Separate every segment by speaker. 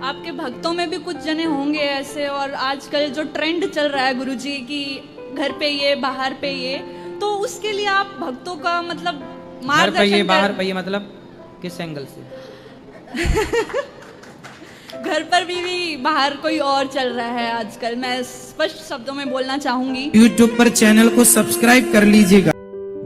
Speaker 1: आपके भक्तों में भी कुछ जने होंगे ऐसे, और आजकल जो ट्रेंड चल रहा है गुरुजी कि घर पे ये बाहर पे ये, तो उसके लिए आप भक्तों का मतलब
Speaker 2: घर पे ये बाहर
Speaker 1: कर...
Speaker 2: पे ये मतलब किस एंगल से?
Speaker 1: घर पर भी बाहर कोई और चल रहा है आजकल। मैं स्पष्ट शब्दों में बोलना चाहूंगी,
Speaker 3: YouTube पर चैनल को सब्सक्राइब कर लीजिएगा।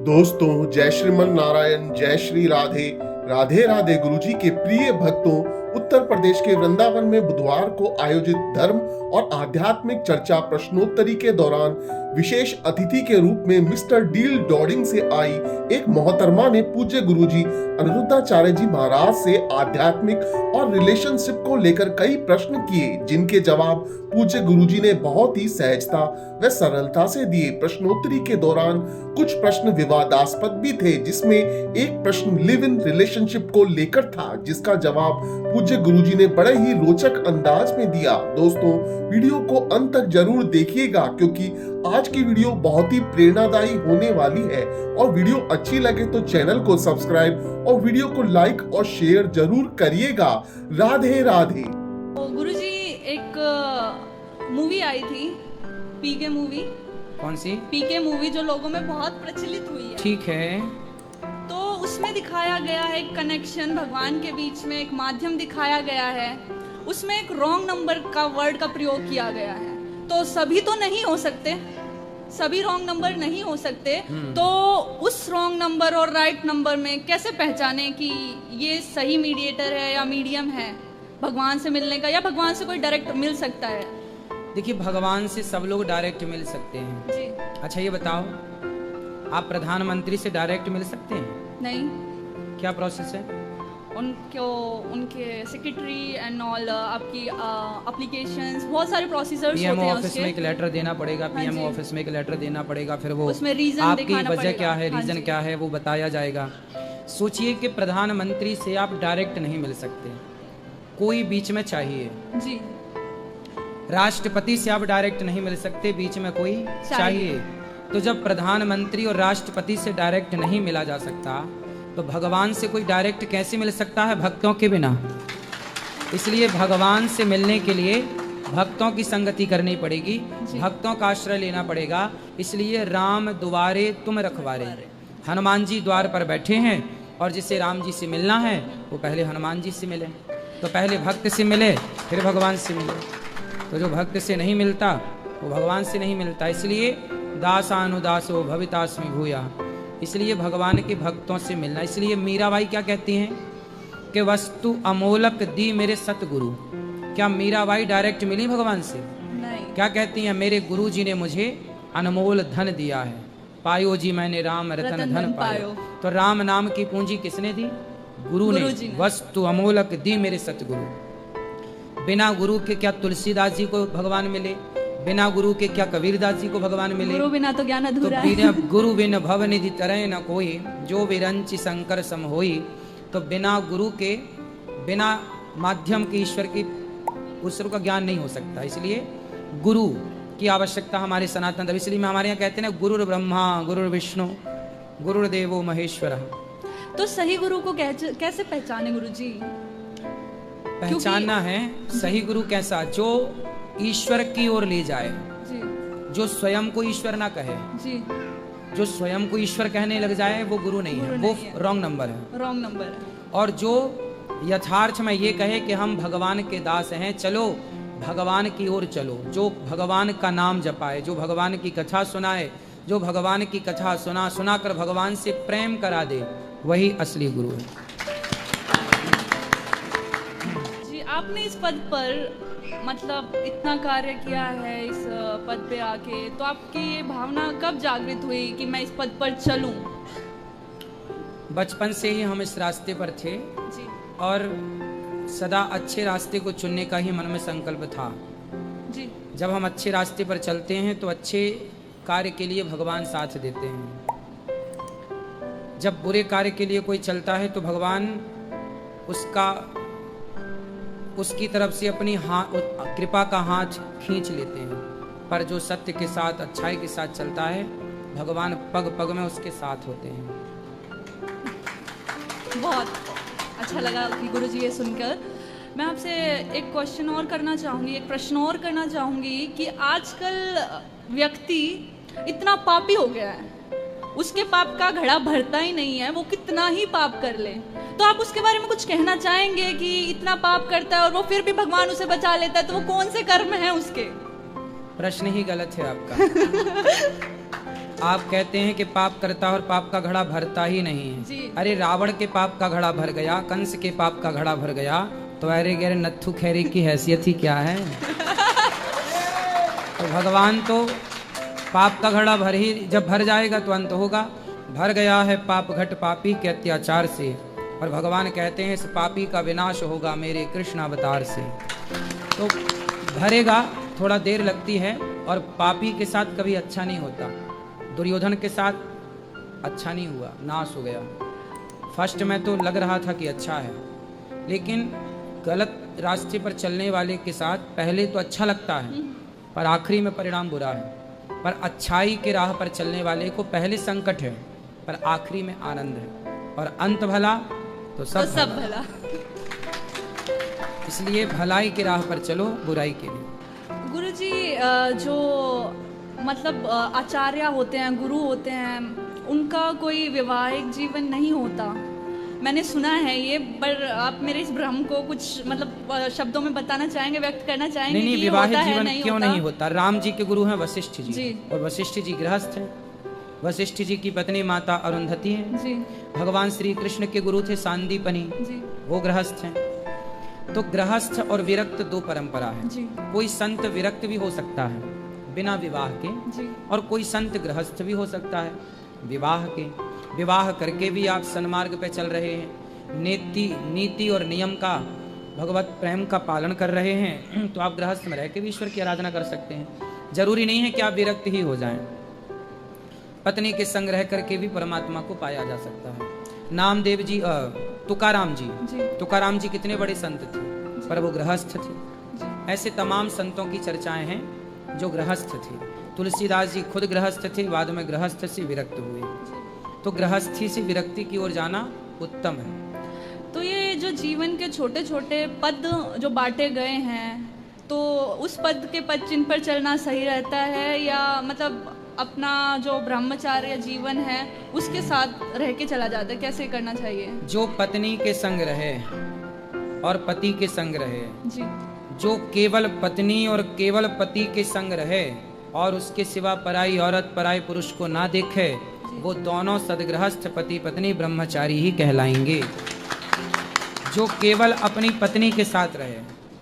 Speaker 4: दोस्तों, जय श्रीमन नारायण, जय श्री राधे। राधे राधे गुरुजी के प्रिय भक्तों, उत्तर प्रदेश के वृंदावन में बुधवार को आयोजित धर्म और आध्यात्मिक चर्चा प्रश्नोत्तरी के दौरान विशेष अतिथि के रूप में मिस्टर डील डॉडिंग से आई एक मोहतरमा ने पूज्य गुरुजी अनिरुद्धाचार्य जी महाराज से आध्यात्मिक और रिलेशनशिप को लेकर कई प्रश्न किए, जिनके जवाब पूज्य गुरुजी ने बहुत ही सहजता व सरलता से दिए। प्रश्नोत्तरी के दौरान कुछ प्रश्न विवादास्पद भी थे, जिसमें एक प्रश्न लिव इन रिलेशनशिप को लेकर था, जिसका जवाब पूज्य गुरुजी ने बड़े ही रोचक अंदाज में दिया। दोस्तों, वीडियो को अंत तक जरूर देखिएगा, क्योंकि आज की वीडियो बहुत ही प्रेरणादायी होने वाली है। और वीडियो अच्छी लगे तो चैनल को सब्सक्राइब और वीडियो को लाइक और शेयर जरूर करिएगा। राधे राधे।
Speaker 1: गुरुजी एक मूवी आई थी, पीके मूवी।
Speaker 2: कौन सी?
Speaker 1: पीके मूवी, जो लोगों में बहुत प्रचलित हुई है।
Speaker 2: ठीक है।
Speaker 1: तो उसमें दिखाया गया है एक कनेक्शन भगवान के बीच में, एक माध्यम दिखाया गया है। उसमें एक रॉन्ग नंबर का वर्ड का प्रयोग किया गया है। तो सभी तो नहीं हो सकते, सभी रॉन्ग नंबर नहीं हो सकते, तो उस रॉन्ग नंबर और राइट नंबर में कैसे पहचाने कि ये सही मीडिएटर है या मीडियम है भगवान से मिलने का, या भगवान से कोई डायरेक्ट मिल सकता है?
Speaker 2: देखिए, भगवान से सब लोग डायरेक्ट मिल सकते हैं
Speaker 1: जी।
Speaker 2: अच्छा ये बताओ, आप प्रधानमंत्री से डायरेक्ट मिल सकते हैं?
Speaker 1: नहीं।
Speaker 2: क्या प्रोसेस है?
Speaker 1: उनको, उनके सेक्रेटरी एंड ऑल, आपकी एप्लीकेशंस, बहुत सारे प्रोसीजर्स होते हैं।
Speaker 2: पीएमओ ऑफिस में एक लेटर देना पड़ेगा, पीएमओ ऑफिस में एक लेटर देना पड़ेगा, फिर वो
Speaker 1: उसमें रीजन
Speaker 2: आपकी वजह क्या है, रीजन क्या है, वो बताया जाएगा। सोचिए कि प्रधानमंत्री से आप डायरेक्ट नहीं मिल सकते, कोई बीच में चाहिए।
Speaker 1: जी।
Speaker 2: राष्ट्रपति से आप डायरेक्ट नहीं मिल सकते, बीच में कोई चाहिए। तो जब प्रधानमंत्री और राष्ट्रपति से डायरेक्ट नहीं मिला जा सकता, तो भगवान से कोई डायरेक्ट कैसे मिल सकता है भक्तों के बिना? इसलिए भगवान से मिलने के लिए भक्तों की संगति करनी पड़ेगी, भक्तों का आश्रय लेना पड़ेगा। इसलिए राम दुआरे तुम रखवारे, हनुमान जी द्वार पर बैठे हैं, और जिसे राम जी से मिलना है वो पहले हनुमान जी से मिले। तो पहले भक्त से मिले, फिर भगवान से मिले। तो जो भक्त से नहीं मिलता वो भगवान से नहीं मिलता। इसलिए दासानुदासो भवितास्मि भूया, इसलिए भगवान के भक्तों से मिलना। इसलिए मीराबाई क्या कहती हैं कि वस्तु अमोलक दी मेरे सतगुरु। क्या मीराबाई डायरेक्ट मिली भगवान से?
Speaker 1: नहीं।
Speaker 2: क्या कहती हैं? मेरे गुरु जी ने मुझे अनमोल धन दिया है, पायो जी मैंने राम रतन धन पायो। तो राम नाम की पूंजी किसने दी? गुरु ने। वस्तु अमोलक दी मेरे सतगुरु। बिना गुरु के क्या तुलसीदास जी को भगवान मिले? बिना गुरु के क्या कबीरदास जी को भगवान मिले?
Speaker 1: गुरु बिना तो ज्ञान अधूरा
Speaker 2: है। तो गुरु बिन भव निधि तरह न कोई, जो विरंचि शंकर सम होई। तो बिना गुरु के, बिना माध्यम के ईश्वर की, ईश्वर का ज्ञान नहीं हो सकता। इसलिए गुरु की आवश्यकता हमारे सनातन धर्म। इसलिए हमारे यहाँ कहते हैं ना, गुरुर ब्रह्मा गुरुर विष्णु गुरुर्देवो महेश्वर।
Speaker 1: तो सही गुरु को कैसे पहचाने गुरुजी?
Speaker 2: पहचानना है सही गुरु कैसा? जो ईश्वर की ओर ले जाए
Speaker 1: जी।
Speaker 2: जो स्वयं को ईश्वर ना कहे
Speaker 1: जी।
Speaker 2: जो स्वयं को ईश्वर कहने लग जाए वो गुरु नहीं है, वो रॉन्ग नंबर है।
Speaker 1: रॉन्ग नंबर है।
Speaker 2: और जो यथार्थ में ये कहे कि हम भगवान के दास हैं, चलो भगवान की ओर चलो, जो भगवान का नाम जपाए, जो भगवान की कथा सुनाए, जो भगवान की कथा सुनाकर भगवान से प्रेम करा दे, वही असली गुरु है।
Speaker 1: जी, आपने इस पद पर मतलब इतना कार्य किया है, इस पद पे आके, तो आपकी ये भावना कब जागृत हुई कि मैं इस पद पर चलूं?
Speaker 2: बचपन से ही हम इस रास्ते पर थे
Speaker 1: जी।
Speaker 2: और सदा अच्छे रास्ते को चुनने का ही मन में संकल्प था
Speaker 1: जी।
Speaker 2: जब हम अच्छे रास्ते पर चलते हैं तो अच्छे कार्य के लिए भगवान साथ देते हैं। जब बुरे कार्य के लिए कोई चलता है तो भगवान उसकी तरफ से अपनी कृपा का हाथ खींच लेते हैं। पर जो सत्य के साथ, अच्छाई के साथ चलता है, भगवान पग पग में उसके साथ होते हैं।
Speaker 1: बहुत अच्छा लगा कि गुरुजी ये सुनकर। मैं आपसे एक क्वेश्चन और करना चाहूँगी, एक प्रश्न और करना चाहूँगी कि आजकल व्यक्ति इतना पापी हो गया है, उसके पाप का घड़ा भरता ही नहीं है, वो कितना ही पाप कर ले। तो आप उसके बारे में कुछ कहना चाहेंगे कि इतना पाप करता है और वो फिर भी भगवान उसे बचा लेता है, तो वो कौन से कर्म हैं उसके?
Speaker 2: प्रश्न ही गलत है आपका। आप कहते हैं कि पाप करता और पाप का घड़ा भरता ही नहीं
Speaker 1: जी।
Speaker 2: है। अरे रावण के पाप का घड़ा भर गया, कंस के पाप का घड़ा भर गया, तो अरे गहरे नत्थु खैरी की हैसियत ही क्या है। तो भगवान तो पाप का घड़ा जब भर जाएगा तो अंत होगा। भर गया है पाप घट पापी के अत्याचार से, और भगवान कहते हैं इस पापी का विनाश होगा मेरे कृष्ण अवतार से। तो भरेगा, थोड़ा देर लगती है, और पापी के साथ कभी अच्छा नहीं होता। दुर्योधन के साथ अच्छा नहीं हुआ, नाश हो गया। फर्स्ट में तो लग रहा था कि अच्छा है, लेकिन गलत रास्ते पर चलने वाले के साथ पहले तो अच्छा लगता है, पर आखिरी में परिणाम बुरा है। पर अच्छाई के राह पर चलने वाले को पहले संकट है, पर आखिरी में आनंद है, और अंत भला तो सब
Speaker 1: भला।
Speaker 2: इसलिए भलाई की राह पर चलो, बुराई के लिए।
Speaker 1: गुरुजी, जो मतलब आचार्य होते हैं, गुरु होते हैं, उनका कोई वैवाहिक जीवन नहीं होता, मैंने सुना है ये। पर आप मेरे इस भ्रम को कुछ मतलब शब्दों में बताना चाहेंगे, व्यक्त करना चाहेंगे?
Speaker 2: नहीं,
Speaker 1: कि ये
Speaker 2: विवाहित
Speaker 1: होता है,
Speaker 2: जीवन
Speaker 1: नहीं
Speaker 2: क्यों
Speaker 1: होता?
Speaker 2: नहीं होता? राम जी के गुरु हैं वशिष्ठ जी,
Speaker 1: जी।
Speaker 2: और वशिष्ठ जी गृहस्थ हैं। वशिष्ठ जी की पत्नी माता अरुंधति हैं।
Speaker 1: जी
Speaker 2: भगवान श्री कृष्ण के गुरु थे सांदीपनी,
Speaker 1: जी
Speaker 2: वो गृहस्थ हैं। तो गृहस्थ और विरक्त दो परंपरा है।
Speaker 1: जी
Speaker 2: कोई संत विरक्त भी हो सकता है बिना विवाह के,
Speaker 1: जी
Speaker 2: और कोई संत गृहस्थ भी हो सकता है विवाह के। विवाह करके भी आप सन्मार्ग पे चल रहे हैं, नीति और नियम का, भगवत प्रेम का पालन कर रहे हैं, तो आप गृहस्थ में रह के भी ईश्वर की आराधना कर सकते हैं। जरूरी नहीं है कि आप विरक्त ही हो जाएं। पत्नी के संग रह करके भी परमात्मा को पाया जा सकता है। नामदेव जी, तुकाराम जी, तुकाराम जी कितने बड़े संत थे, पर वो गृहस्थ थे। ऐसे तमाम संतों की चर्चाएं हैं जो गृहस्थ थे। तुलसीदास जी खुद गृहस्थ थे, बाद में गृहस्थ से विरक्त हुए। तो गृहस्थी से विरक्ति की ओर जाना उत्तम है।
Speaker 1: तो ये जो जीवन के छोटे छोटे पद जो बांटे गए हैं, तो उस पद के पद चिन्ह पर चलना सही रहता है, या मतलब अपना जो ब्रह्मचार्य जीवन है उसके साथ रह के चला जाता है? कैसे करना चाहिए?
Speaker 2: जो पत्नी के संग रहे और पति के संग रहे,
Speaker 1: जी
Speaker 2: जो केवल पत्नी और केवल पति के संग रहे और उसके सिवा पराई औरत पराई पुरुष को ना देखे, वो दोनों सदगृहस्थ पति पत्नी ब्रह्मचारी ही कहलाएंगे। जो केवल अपनी पत्नी के साथ रहे,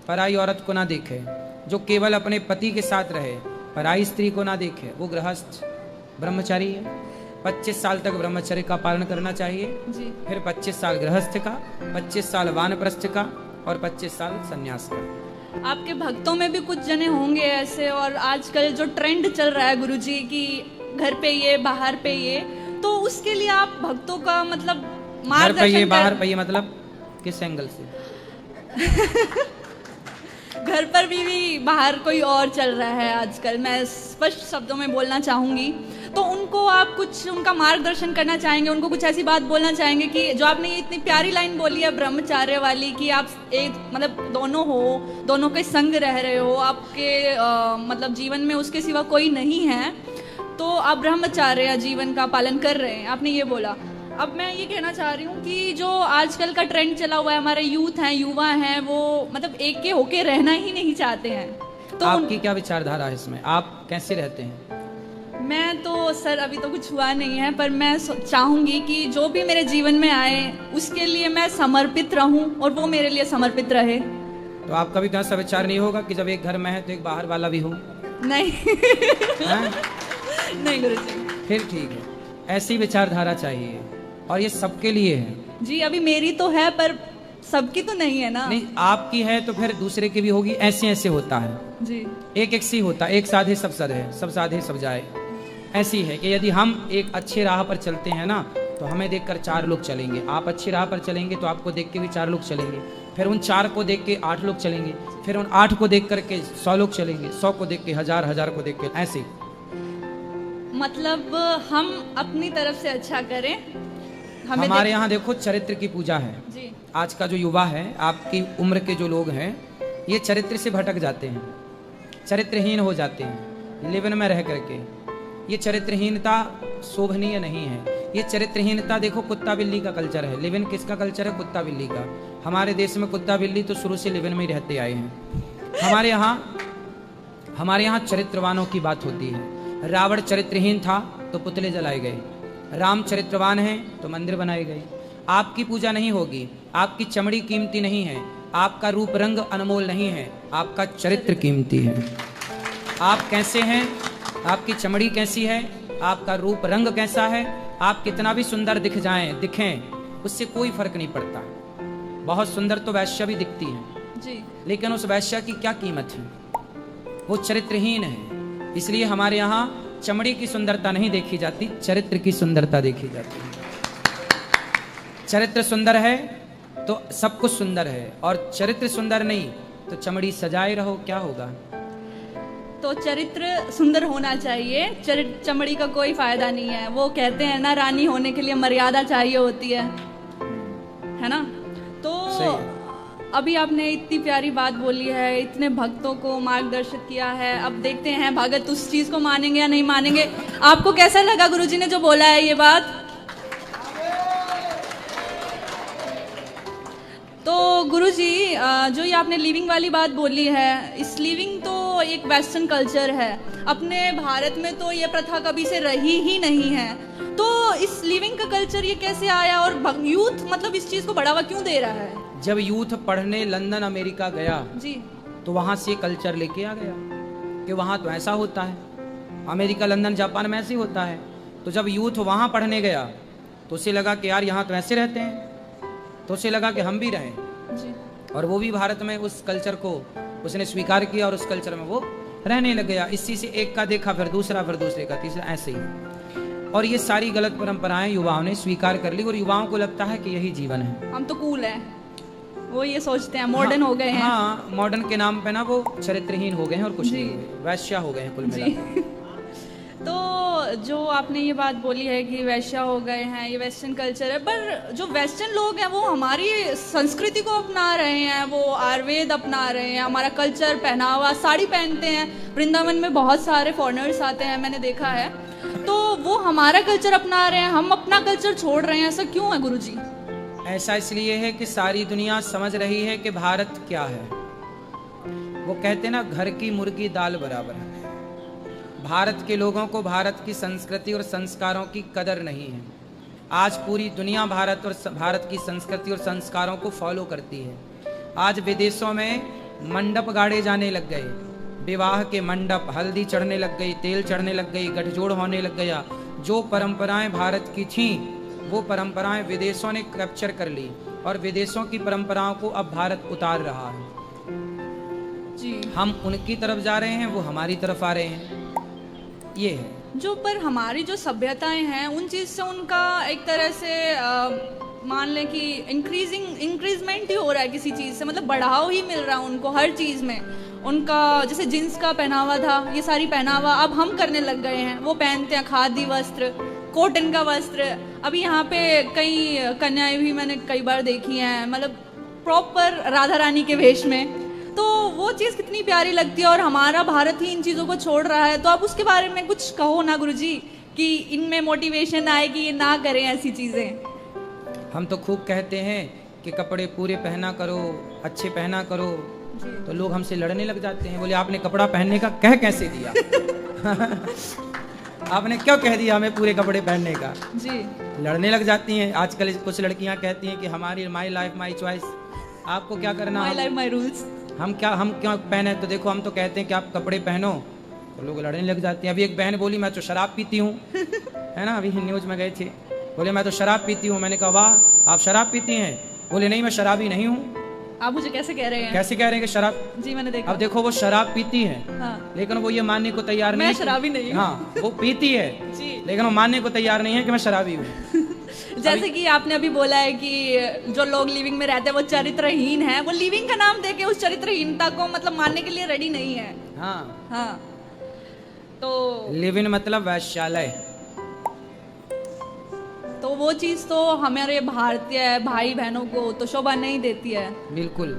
Speaker 2: पराई औरत को ना देखे, जो केवल अपने पति के साथ रहे, पराई स्त्री को ना देखे, वो गृहस्थ ब्रह्मचारी है। 25 साल तक ब्रह्मचर्य का पालन करना चाहिए,
Speaker 1: जी
Speaker 2: फिर 25 साल गृहस्थ का, 25 साल वानप्रस्थ का, और 25 साल संन्यास का।
Speaker 1: आपके भक्तों में भी कुछ जने होंगे ऐसे, और आजकल जो ट्रेंड चल रहा है गुरुजी कि घर पे ये बाहर पे ये, तो उसके लिए आप भक्तों का मतलब
Speaker 2: घर पे ये बाहर पे ये मतलब किस एंगल से?
Speaker 1: घर पर भी बाहर कोई और चल रहा है आजकल, मैं स्पष्ट शब्दों में बोलना चाहूँगी। तो उनको आप कुछ उनका मार्गदर्शन करना चाहेंगे, उनको कुछ ऐसी बात बोलना चाहेंगे कि जो आपने ये इतनी प्यारी लाइन बोली है ब्रह्मचार्य वाली, कि आप एक मतलब दोनों हो, दोनों के संग रह रहे हो, आपके मतलब जीवन में उसके सिवा कोई नहीं है, तो आप ब्रह्मचार्य जीवन का पालन कर रहे हैं, आपने ये बोला। अब मैं ये कहना चाह रही हूँ कि जो आजकल का ट्रेंड चला हुआ है, हमारे यूथ हैं, युवा हैं, वो मतलब एक के होके रहना ही नहीं चाहते हैं। तो
Speaker 2: आपकी क्या विचारधारा है इसमें? आप कैसे रहते हैं?
Speaker 1: मैं तो सर अभी तो कुछ हुआ नहीं है, पर मैं चाहूँगी कि जो भी मेरे जीवन में आए उसके लिए मैं समर्पित रहूँ और वो मेरे लिए समर्पित रहे।
Speaker 2: तो आपका भी तो ऐसा विचार नहीं होगा कि जब एक घर में है तो एक बाहर वाला भी हो?
Speaker 1: नहीं नहीं गुरुजी,
Speaker 2: फिर ठीक है, ऐसी विचारधारा चाहिए, और ये सबके लिए है
Speaker 1: जी। अभी मेरी तो है पर सबकी तो नहीं है ना।
Speaker 2: नहीं, आपकी है तो फिर दूसरे की भी होगी। ऐसे ऐसे होता है
Speaker 1: जी,
Speaker 2: एक सी होता है, एक साधे सब सधे, सब साधे सब जाए। ऐसी है कि यदि हम एक अच्छे राह पर चलते हैं ना, तो हमें देखकर 4 लोग चलेंगे। आप अच्छी राह पर चलेंगे तो आपको देख के भी 4 लोग चलेंगे, फिर उन 4 को देख के 8 लोग चलेंगे, फिर उन 8 को देख करके 100 लोग चलेंगे, 100 को देख के 1000, 1000 को देख के, ऐसे।
Speaker 1: मतलब हम अपनी तरफ से अच्छा करें,
Speaker 2: हमारे यहाँ देखो चरित्र की पूजा है।
Speaker 1: जी
Speaker 2: आज का जो युवा है, आपकी उम्र के जो लोग हैं, ये चरित्र से भटक जाते हैं, चरित्रहीन हो जाते हैं लिवन में रह करके। ये चरित्रहीनता शोभनीय नहीं है। ये चरित्रहीनता देखो कुत्ता बिल्ली का कल्चर है। लिवन किसका कल्चर है? कुत्ता बिल्ली का। हमारे देश में कुत्ता बिल्ली तो शुरू से लिवन में ही रहते आए हैं। हमारे यहाँ चरित्रवानों की बात होती है। रावण चरित्रहीन था तो पुतले जलाए गए, राम चरित्रवान है तो मंदिर बनाए गए। आपकी पूजा नहीं होगी, आपकी चमड़ी कीमती नहीं है, आपका रूप रंग अनमोल नहीं है, आपका चरित्र कीमती है। आप कैसे हैं, आपकी चमड़ी कैसी है, आपका रूप रंग कैसा है, आप कितना भी सुंदर दिखें, उससे कोई फर्क नहीं पड़ता। बहुत सुंदर तो वैश्या भी दिखती है
Speaker 1: जी,
Speaker 2: लेकिन उस वैश्या की क्या कीमत है? वो चरित्रहीन है। इसलिए हमारे यहाँ चमड़ी की सुंदरता नहीं देखी जाती, चरित्र की सुंदरता देखी जाती है। चरित्र सुंदर है तो सब कुछ सुंदर है, और चरित्र सुंदर नहीं तो चमड़ी सजाए रहो, क्या होगा?
Speaker 1: तो चरित्र सुंदर होना चाहिए, चमड़ी का कोई फायदा नहीं है। वो कहते हैं ना, रानी होने के लिए मर्यादा चाहिए होती है ना? तो
Speaker 2: सही।
Speaker 1: अभी आपने इतनी प्यारी बात बोली है, इतने भक्तों को मार्गदर्शित किया है। अब देखते हैं भगत उस चीज को मानेंगे या नहीं मानेंगे। आपको कैसा लगा गुरुजी ने जो बोला है ये बात? तो गुरुजी, जो ये आपने लिविंग वाली बात बोली है, इस लिविंग तो एक वेस्टर्न कल्चर है। अपने भारत में तो ये प्रथा कभी से रही ही नहीं है। तो इस लिविंग का कल्चर ये कैसे आया, और यूथ मतलब इस चीज को बढ़ावा क्यों दे रहा है?
Speaker 2: जब यूथ पढ़ने लंदन अमेरिका गया
Speaker 1: जी,
Speaker 2: तो वहां से कल्चर लेके आ गया कि वहां तो ऐसा होता है, अमेरिका लंदन जापान में ऐसे होता है। तो जब यूथ वहां पढ़ने गया तो उसे लगा कि यार यहाँ तो ऐसे रहते हैं, तो उसे लगा कि हम भी रहें,
Speaker 1: जी,
Speaker 2: और वो भी भारत में उस कल्चर को उसने स्वीकार किया और उस कल्चर में वो रहने लग गया। इसी से एक का देखा फिर दूसरा, फिर दूसरे का तीसरा, ऐसे ही। और ये सारी गलत परंपराएं युवाओं ने स्वीकार कर ली, और युवाओं को लगता है कि यही जीवन है,
Speaker 1: हम तो कूल हैं, वो ये सोचते हैं मॉडर्न हो गए हैं।
Speaker 2: हाँ, मॉडर्न के नाम पे ना वो चरित्रहीन हो गए हैं और कुछ नहीं, वैश्या हो गए हैं कुल मिलाकर।
Speaker 1: तो जो आपने ये बात बोली है कि वैश्या हो गए हैं, ये वेस्टर्न कल्चर है, पर जो वेस्टर्न लोग हैं वो हमारी संस्कृति को अपना रहे हैं, वो आयुर्वेद अपना रहे हैं, हमारा कल्चर, पहनावा, साड़ी पहनते हैं। वृंदावन में बहुत सारे फॉरेनर्स आते हैं, मैंने देखा है। तो वो हमारा कल्चर अपना रहे हैं, हम अपना कल्चर छोड़ रहे हैं, ऐसा क्यों है गुरुजी?
Speaker 2: ऐसा इसलिए है कि सारी दुनिया समझ रही है कि भारत क्या है। वो कहते ना, घर की मुर्गी दाल बराबर है। भारत के लोगों को भारत की संस्कृति और संस्कारों की कदर नहीं है। आज पूरी दुनिया भारत की संस्कृति और संस्कारों को फॉलो करती है। आज विदेशों में मंडप गाड़े जाने लग गए, विवाह के मंडप, हल्दी चढ़ने लग गई, तेल चढ़ने लग गई, गठजोड़ होने लग गया। जो परंपराएं भारत की थीं वो परंपराएं विदेशों ने कैप्चर कर ली, और विदेशों की परंपराओं को अब भारत उतार रहा है।
Speaker 1: जी,
Speaker 2: हम उनकी तरफ जा रहे हैं, वो हमारी तरफ आ रहे हैं, ये है।
Speaker 1: जो पर हमारी जो सभ्यताएं हैं उन चीज से उनका एक तरह से मान लें कि इंक्रीजमेंट ही हो रहा है किसी चीज से, मतलब बढ़ाव ही मिल रहा है उनको हर चीज में। उनका जैसे जींस का पहनावा था, ये सारी पहनावा अब हम करने लग गए हैं। वो पहनते हैं खादी वस्त्र, कॉटन का वस्त्र। अभी यहाँ पे कई कन्याएं भी मैंने कई बार देखी हैं, मतलब प्रॉपर राधा रानी के वेश में। तो वो चीज़ कितनी प्यारी लगती है, और हमारा भारत ही इन चीज़ों को छोड़ रहा है। तो आप उसके बारे में कुछ कहो ना गुरुजी, कि इनमें मोटिवेशन आए कि ये ना करें ऐसी चीज़ें।
Speaker 2: हम तो खूब कहते हैं कि कपड़े पूरे पहना करो, अच्छे पहना करो, तो लोग हमसे लड़ने लग जाते हैं। बोले आपने कपड़ा पहनने का कह कैसे दिया? आपने क्यों कह दिया हमें पूरे कपड़े पहनने का?
Speaker 1: जी,
Speaker 2: लड़ने लग जाती हैं। आजकल कुछ लड़कियां कहती हैं कि हमारी माई लाइफ माई चॉइस, आपको क्या करना,
Speaker 1: माई लाइफ माई रूल्स।
Speaker 2: हम क्यों पहने? तो देखो हम तो कहते हैं कि आप कपड़े पहनो, तो लोग लड़ने लग जाते हैं। अभी एक बहन बोली मैं तो शराब पीती हूँ, है ना, अभी न्यूज में गए थे, बोले मैं तो शराब पीती हूँ। मैंने कहा वाह, आप शराब पीती हैं? बोले नहीं, मैं शराबी नहीं हूँ।
Speaker 1: आप मुझे कैसे कह रहे हैं?
Speaker 2: कैसे कह रहे हैं कि शराब?
Speaker 1: जी, मैंने देखा।
Speaker 2: अब देखो वो शराब पीती है,
Speaker 1: हाँ,
Speaker 2: लेकिन वो ये मानने को तैयार नहीं
Speaker 1: मैं
Speaker 2: है
Speaker 1: शराबी नहीं हूँ।
Speaker 2: हाँ, वो पीती है
Speaker 1: जी,
Speaker 2: लेकिन वो मानने को तैयार नहीं है कि मैं शराबी हूँ।
Speaker 1: जैसे कि आपने अभी बोला है कि जो लोग लिविंग में रहते हैं वो चरित्रहीन है, वो लिविंग का नाम देके उस चरित्रहीनता को मतलब मानने के लिए रेडी नहीं है।
Speaker 2: हाँ,
Speaker 1: हाँ, तो
Speaker 2: लिव इन मतलब वैश्यालय।
Speaker 1: तो तो वो चीज़ तो हमारे भारतीय भाई बहनों को तो शोभा नहीं देती है।
Speaker 2: बिल्कुल